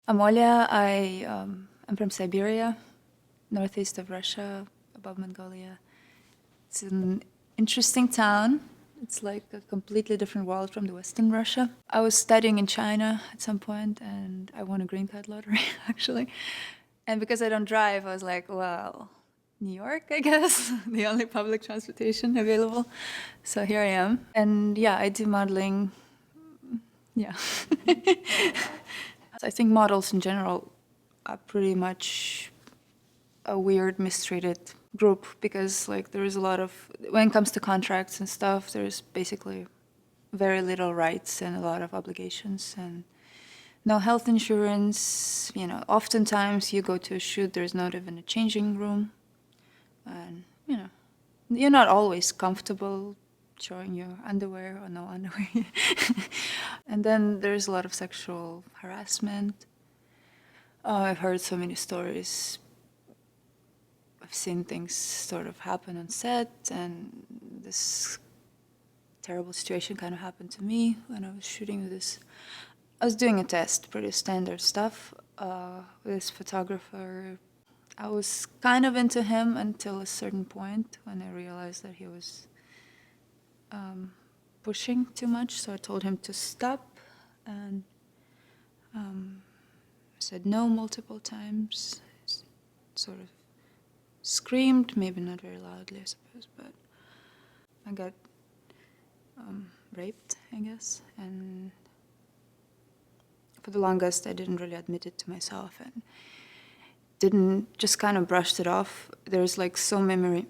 I'm Olya. I'm from Siberia, northeast of Russia, above Mongolia. It's an interesting town. It's like a completely different world from the Western Russia. I was studying in China at some point, and I won a green card lottery, actually. And because I don't drive, I was like, well, New York, I guess, the only public transportation available. So here I am. And yeah, I do modeling. Yeah. I think models in general are pretty much a weird, mistreated group because, like, there is a lot of, when it comes to contracts and stuff, there's basically very little rights and a lot of obligations and no health insurance. You know, oftentimes you go to a shoot, there's not even a changing room. And, you know, you're not always comfortable showing your underwear or no underwear. And then there's a lot of sexual harassment. I've heard so many stories. I've seen things sort of happen on set, and this terrible situation kind of happened to me when I was shooting with this. I was doing a test, pretty standard stuff, with this photographer. I was kind of into him until a certain point when I realized that he was pushing too much, so I told him to stop, and said no multiple times, sort of screamed, maybe not very loudly, I suppose, but I got raped, I guess, and for the longest I didn't really admit it to myself and didn't, just kind of brushed it off. There's like so many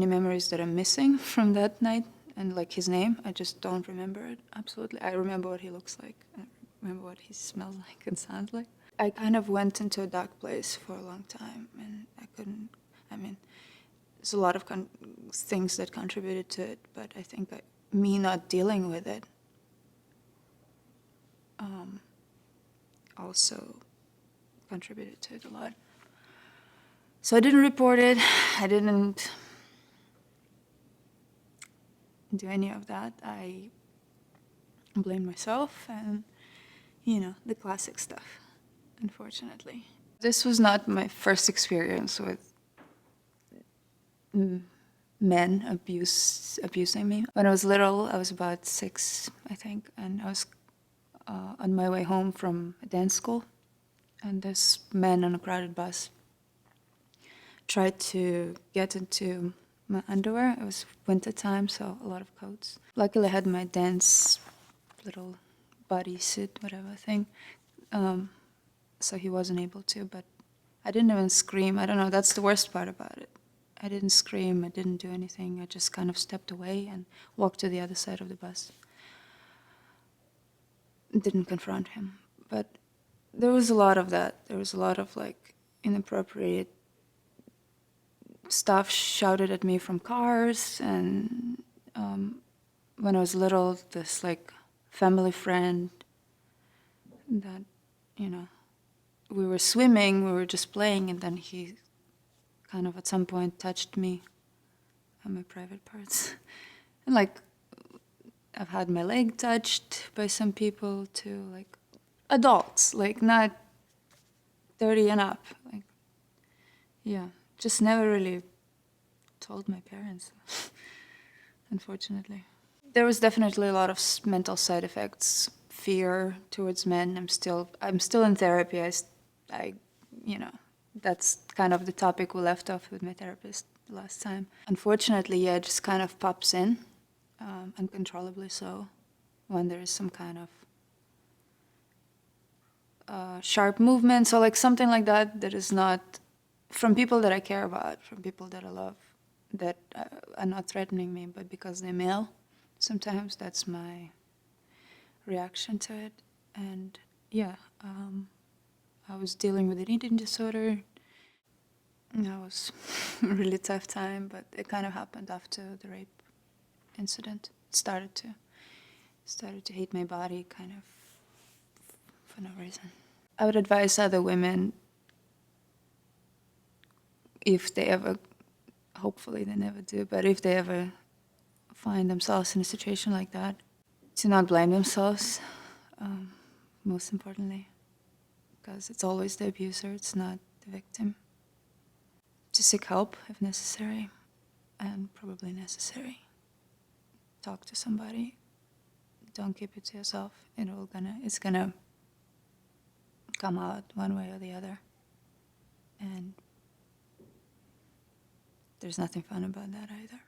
memories that I'm missing from that night, and like his name, I just don't remember it, absolutely. I remember what he looks like, I remember what he smells like and sounds like. I kind of went into a dark place for a long time, and there's a lot of things that contributed to it, but I think me not dealing with it also contributed to it a lot. So I didn't report it, I didn't do any of that. I blamed myself and, you know, the classic stuff, unfortunately. This was not my first experience with men abusing me. When I was little, I was about 6, I think, and I was on my way home from a dance school, and this man on a crowded bus tried to get into my underwear. It was winter time, so a lot of coats. Luckily, I had my dance little bodysuit, whatever thing, so he wasn't able to, but I didn't even scream. I don't know, that's the worst part about it. I didn't scream, I didn't do anything. I just kind of stepped away and walked to the other side of the bus. Didn't confront him. But there was a lot of that. There was a lot of like inappropriate stuff shouted at me from cars. And when I was little, this like family friend that, you know, we were swimming, we were just playing, and then he kind of at some point touched me on my private parts. And like, I've had my leg touched by some people too, like adults, like not 30 and up. Like, yeah, just never really told my parents, unfortunately. There was definitely a lot of mental side effects, fear towards men. I'm still in therapy. You know, that's kind of the topic we left off with my therapist last time. Unfortunately, yeah, it just kind of pops in, uncontrollably so, when there is some kind of sharp movement. So like something like that that is not from people that I care about, from people that I love, that are not threatening me, but because they're male. Sometimes that's my reaction to it. And yeah, I was dealing with an eating disorder. That was a really tough time, but it kind of happened after the rape incident. Started to hate my body kind of for no reason. I would advise other women, if they ever, hopefully they never do, but if they ever find themselves in a situation like that, to not blame themselves, most importantly. because it's always the abuser, it's not the victim. To seek help if necessary, and probably necessary. Talk to somebody. Don't keep it to yourself. It's gonna come out one way or the other. And there's nothing fun about that either.